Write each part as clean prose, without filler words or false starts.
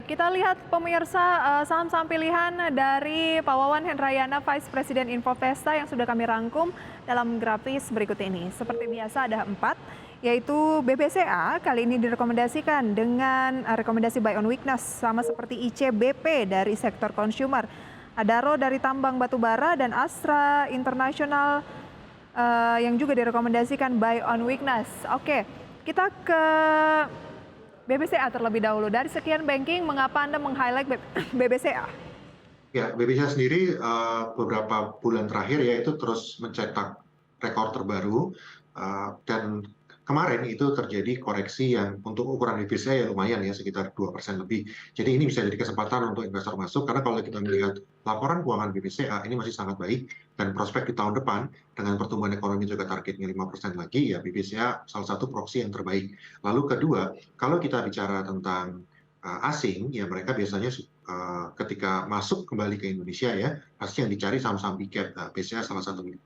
kita lihat pemirsa saham-saham pilihan dari Pak Wawan Hendrayana, Vice President Infovesta yang sudah kami rangkum dalam grafis berikut ini. Seperti biasa ada 4, yaitu BBCA kali ini direkomendasikan dengan rekomendasi buy on weakness, sama seperti ICBP dari sektor consumer, Adaro dari tambang batubara, dan Astra International yang juga direkomendasikan buy on weakness. Oke, kita ke BBCA terlebih dahulu. Dari sekian banking, mengapa Anda meng-highlight BBCA? Ya, BBCA sendiri beberapa bulan terakhir ya itu terus mencetak rekor terbaru, dan kemarin itu terjadi koreksi yang untuk ukuran BBCA ya lumayan ya, sekitar 2% lebih. Jadi ini bisa jadi kesempatan untuk investor masuk, karena kalau kita melihat laporan keuangan BBCA ini masih sangat baik, dan prospek di tahun depan dengan pertumbuhan ekonomi juga targetnya 5% lagi, ya BBCA salah satu proksi yang terbaik. Lalu kedua, kalau kita bicara tentang asing, ya mereka biasanya ketika masuk kembali ke Indonesia ya, pasti yang dicari saham-saham big cap. BCA salah satunya.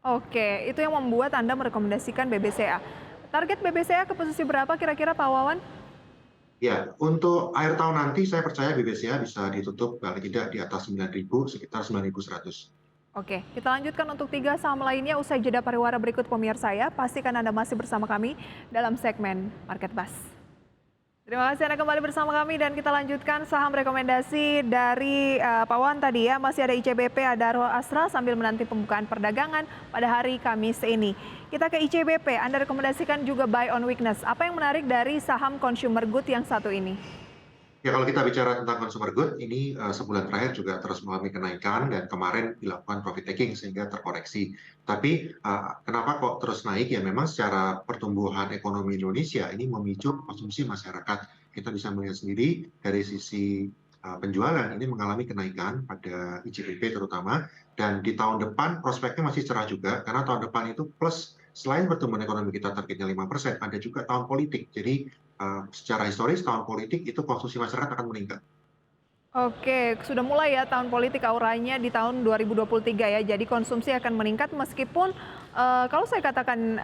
Oke, itu yang membuat Anda merekomendasikan BBCA. Target BBCA ke posisi berapa kira-kira Pak Wawan? Ya, untuk akhir tahun nanti saya percaya BBCA bisa ditutup paling tidak di atas 9.000, sekitar 9.100. Oke, kita lanjutkan untuk 3 saham lainnya usai jeda pariwara berikut pemirsa ya. Pastikan Anda masih bersama kami dalam segmen Market Buzz. Terima kasih Anda kembali bersama kami dan kita lanjutkan saham rekomendasi dari Pak Wan tadi ya. Masih ada ICBP, Adaro, Astra sambil menanti pembukaan perdagangan pada hari Kamis ini. Kita ke ICBP, Anda rekomendasikan juga buy on weakness. Apa yang menarik dari saham consumer good yang satu ini? Ya, kalau kita bicara tentang consumer good, ini sebulan terakhir juga terus mengalami kenaikan dan kemarin dilakukan profit taking sehingga terkoreksi. Tapi kenapa kok terus naik? Ya memang secara pertumbuhan ekonomi Indonesia ini memicu konsumsi masyarakat. Kita bisa melihat sendiri dari sisi penjualan ini mengalami kenaikan pada ICBP terutama, dan di tahun depan prospeknya masih cerah juga karena tahun depan itu plus selain pertumbuhan ekonomi kita targetnya 5%, ada juga tahun politik. Jadi secara historis tahun politik itu konsumsi masyarakat akan meningkat. Oke, sudah mulai ya tahun politik auranya di tahun 2023 ya. Jadi konsumsi akan meningkat meskipun kalau saya katakan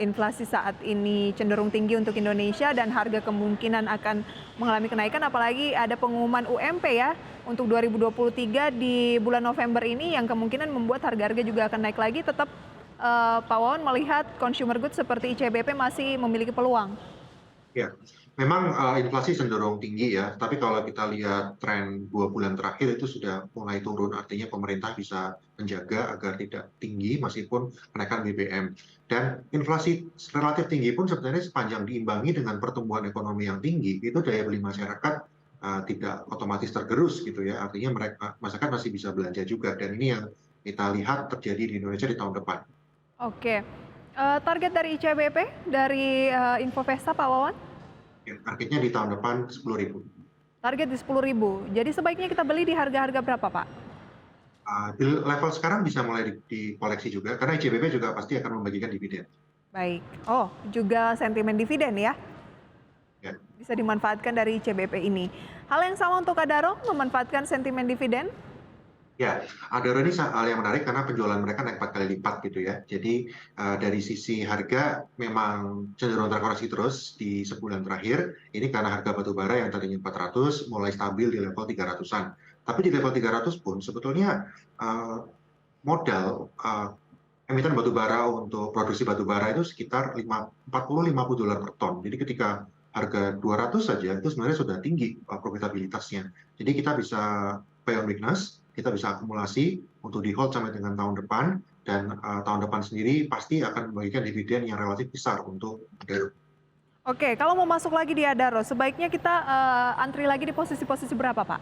inflasi saat ini cenderung tinggi untuk Indonesia dan harga kemungkinan akan mengalami kenaikan, apalagi ada pengumuman UMP ya untuk 2023 di bulan November ini yang kemungkinan membuat harga-harga juga akan naik lagi. Tetap Pak Wawan melihat consumer goods seperti ICBP masih memiliki peluang. Ya, memang inflasi cenderung tinggi ya, tapi kalau kita lihat tren 2 bulan terakhir itu sudah mulai turun, artinya pemerintah bisa menjaga agar tidak tinggi meskipun kenaikan BBM. Dan inflasi relatif tinggi pun sebenarnya sepanjang diimbangi dengan pertumbuhan ekonomi yang tinggi, itu daya beli masyarakat tidak otomatis tergerus gitu ya, artinya masyarakat masih bisa belanja juga, dan ini yang kita lihat terjadi di Indonesia di tahun depan. Oke, target dari ICBP dari Infovesta Pak Wawan? Ya, targetnya di tahun depan 10.000. Target di 10.000. Jadi sebaiknya kita beli di harga-harga berapa Pak? Di level sekarang bisa mulai dikoleksi juga, karena ICBP juga pasti akan membagikan dividen. Baik. Oh, juga sentimen dividen ya? Ya. Bisa dimanfaatkan dari ICBP ini. Hal yang sama untuk Adaro, memanfaatkan sentimen dividen? Ya, Adaro ini hal yang menarik karena penjualan mereka naik 4 kali lipat gitu ya. Jadi dari sisi harga memang cenderung terkoreksi terus di sebulan terakhir. Ini karena harga batu bara yang tadinya 400 mulai stabil di level 300-an. Tapi di level 300 pun sebetulnya modal emiten batu bara untuk produksi batu bara itu sekitar 40-50 dolar per ton. Jadi ketika harga 200 saja itu sebenarnya sudah tinggi profitabilitasnya. Jadi kita bisa buy on weakness, kita bisa akumulasi untuk di hold sampai dengan tahun depan, dan tahun depan sendiri pasti akan membagikan dividen yang relatif besar untuk Adaro. Oke, kalau mau masuk lagi di Adaro, sebaiknya kita antri lagi di posisi-posisi berapa Pak?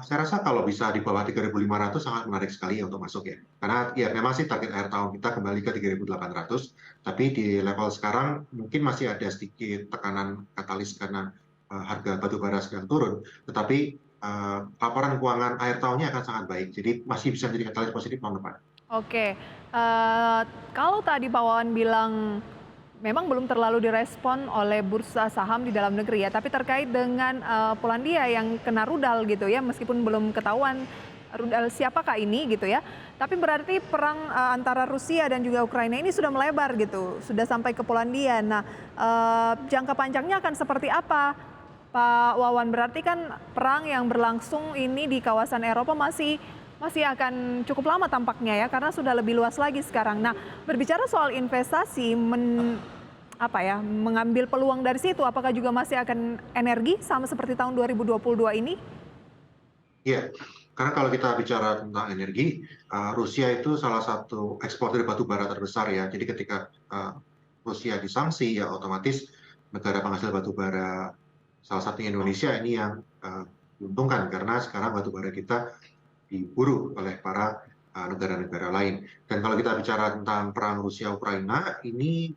Saya rasa kalau bisa di bawah 3.500 sangat menarik sekali ya untuk masuk ya. Karena ya memang sih target akhir tahun kita kembali ke 3.800, tapi di level sekarang mungkin masih ada sedikit tekanan katalis karena harga batu bara sedang turun. Tetapi laporan keuangan akhir tahunnya akan sangat baik, jadi masih bisa menjadi katalis positif tahun depan. Oke, kalau tadi Pak Wawan bilang memang belum terlalu direspon oleh bursa saham di dalam negeri ya, tapi terkait dengan Polandia yang kena rudal gitu ya, meskipun belum ketahuan rudal siapakah ini gitu ya. Tapi berarti perang antara Rusia dan juga Ukraina ini sudah melebar gitu, sudah sampai ke Polandia. Nah, jangka panjangnya akan seperti apa Pak Wawan, berarti kan perang yang berlangsung ini di kawasan Eropa masih akan cukup lama tampaknya ya, karena sudah lebih luas lagi sekarang. Nah, berbicara soal investasi, mengambil peluang dari situ, apakah juga masih akan energi sama seperti tahun 2022 ini? Iya, karena kalau kita bicara tentang energi, Rusia itu salah satu eksportir batu bara terbesar ya. Jadi ketika Rusia disanksi, ya otomatis negara penghasil batu bara salah satunya Indonesia ini yang diuntungkan karena sekarang batu bara kita diburu oleh para negara-negara lain. Dan kalau kita bicara tentang perang Rusia-Ukraina, ini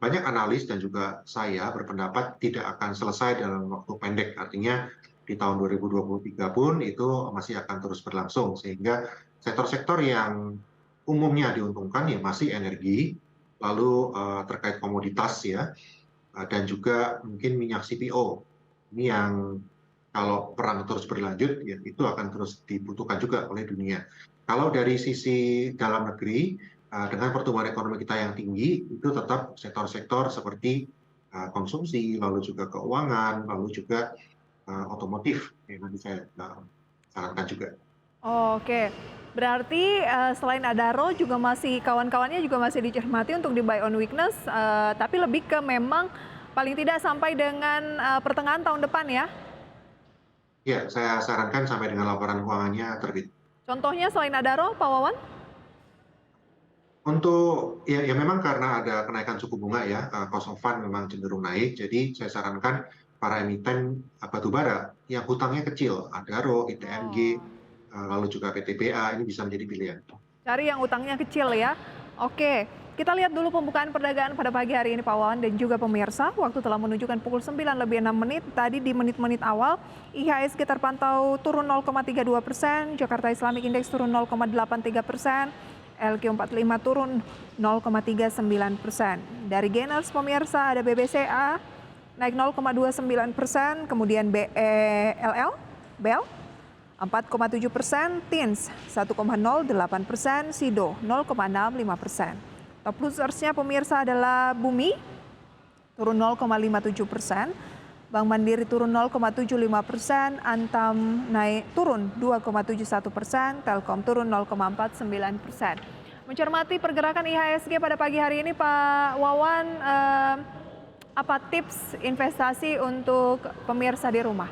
banyak analis dan juga saya berpendapat tidak akan selesai dalam waktu pendek. Artinya di tahun 2023 pun itu masih akan terus berlangsung. Sehingga sektor-sektor yang umumnya diuntungkan ya masih energi, lalu terkait komoditas ya, dan juga mungkin minyak CPO. Ini yang kalau perang terus berlanjut, ya itu akan terus dibutuhkan juga oleh dunia. Kalau dari sisi dalam negeri, dengan pertumbuhan ekonomi kita yang tinggi, itu tetap sektor-sektor seperti konsumsi, lalu juga keuangan, lalu juga otomotif, yang nanti saya sarankan juga. Oke, berarti selain Adaro juga kawan-kawannya juga masih dicermati untuk di buy on weakness, tapi lebih ke memang paling tidak sampai dengan pertengahan tahun depan ya? Ya, saya sarankan sampai dengan laporan keuangannya terbit. Contohnya selain Adaro, Pak Wawan? Untuk ya memang karena ada kenaikan suku bunga ya, cost of fund memang cenderung naik. Jadi saya sarankan para emiten batubara yang hutangnya kecil, Adaro, ITMG, Oh, lalu juga PTBA, ini bisa menjadi pilihan. cari yang utangnya kecil ya. Oke, kita lihat dulu pembukaan perdagangan pada pagi hari ini Pak Wawan dan juga pemirsa. Waktu telah menunjukkan pukul 9:06. Tadi di menit-menit awal, IHSG terpantau turun 0,32%, Jakarta Islamic Index turun 0,83%, LQ45 turun 0,39%. Dari gainers pemirsa ada BBCA naik 0,29%, kemudian BELL 4,7%, TINS 1,08%, SIDO 0,65%. Top losersnya pemirsa adalah Bumi turun 0,57%, Bank Mandiri turun 0,75%, Antam turun 2,71%, Telkom turun 0,49%. Mencermati pergerakan IHSG pada pagi hari ini, Pak Wawan, apa tips investasi untuk pemirsa di rumah?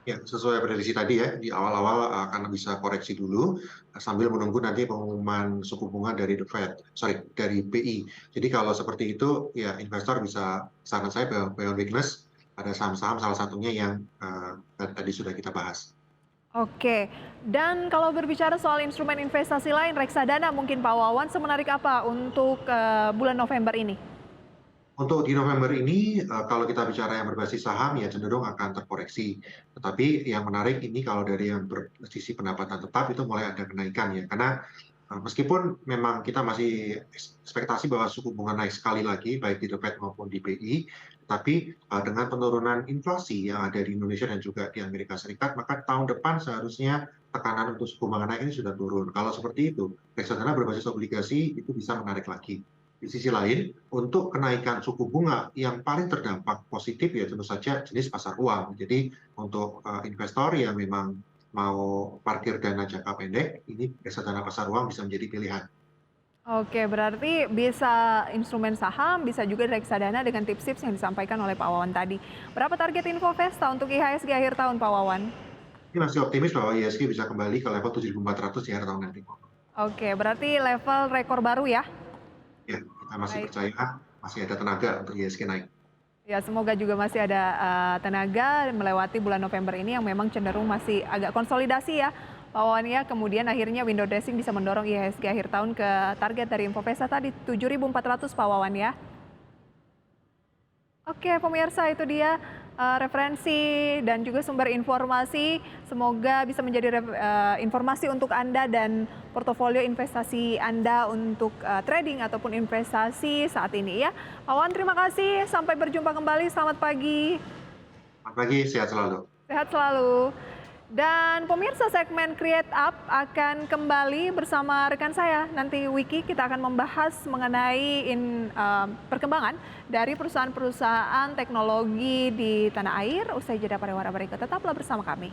Ya, sesuai prediksi tadi ya, di awal-awal akan bisa koreksi dulu sambil menunggu nanti pengumuman suku bunga dari dari BI. Jadi kalau seperti itu, ya investor bisa, saran saya buy on weakness, ada saham-saham salah satunya yang tadi sudah kita bahas. Oke, dan kalau berbicara soal instrumen investasi lain, reksadana mungkin Pak Wawan, semenarik apa untuk bulan November ini? Untuk di November ini, kalau kita bicara yang berbasis saham, ya cenderung akan terkoreksi. Tetapi yang menarik ini kalau dari yang bersisi pendapatan tetap itu mulai ada kenaikan ya. Karena meskipun memang kita masih ekspektasi bahwa suku bunga naik sekali lagi, baik di The Fed maupun di BI, tapi dengan penurunan inflasi yang ada di Indonesia dan juga di Amerika Serikat, maka tahun depan seharusnya tekanan untuk suku bunga naik ini sudah turun. Kalau seperti itu, reksadana berbasis obligasi itu bisa menarik lagi. Di sisi lain, untuk kenaikan suku bunga yang paling terdampak positif ya tentu saja jenis pasar uang. Jadi untuk investor yang memang mau parkir dana jangka pendek, ini reksadana pasar uang bisa menjadi pilihan. Oke, berarti bisa instrumen saham, bisa juga reksadana dengan tips-tips yang disampaikan oleh Pak Wawan tadi. Berapa target Infovesta untuk IHSG akhir tahun, Pak Wawan? Ini masih optimis bahwa IHSG bisa kembali ke level 7.400 di akhir tahun nanti. Oke, berarti level rekor baru ya? Ya, kita masih Baik. percaya masih ada tenaga untuk IHSG naik. Ya, semoga juga masih ada tenaga melewati bulan November ini yang memang cenderung masih agak konsolidasi ya, Pak Wawan ya. Kemudian akhirnya window dressing bisa mendorong IHSG akhir tahun ke target dari Infovesta tadi 7.400 Pak Wawan ya. Oke, pemirsa itu dia referensi dan juga sumber informasi. Semoga bisa menjadi informasi untuk Anda dan portofolio investasi Anda untuk trading ataupun investasi saat ini ya. Pak Wawan, terima kasih. Sampai berjumpa kembali. Selamat pagi. Selamat pagi, sehat selalu. Sehat selalu. Dan pemirsa segmen Create Up akan kembali bersama rekan saya. Nanti Wiki kita akan membahas mengenai perkembangan dari perusahaan-perusahaan teknologi di tanah air. Usai jeda pariwara berikut, tetaplah bersama kami.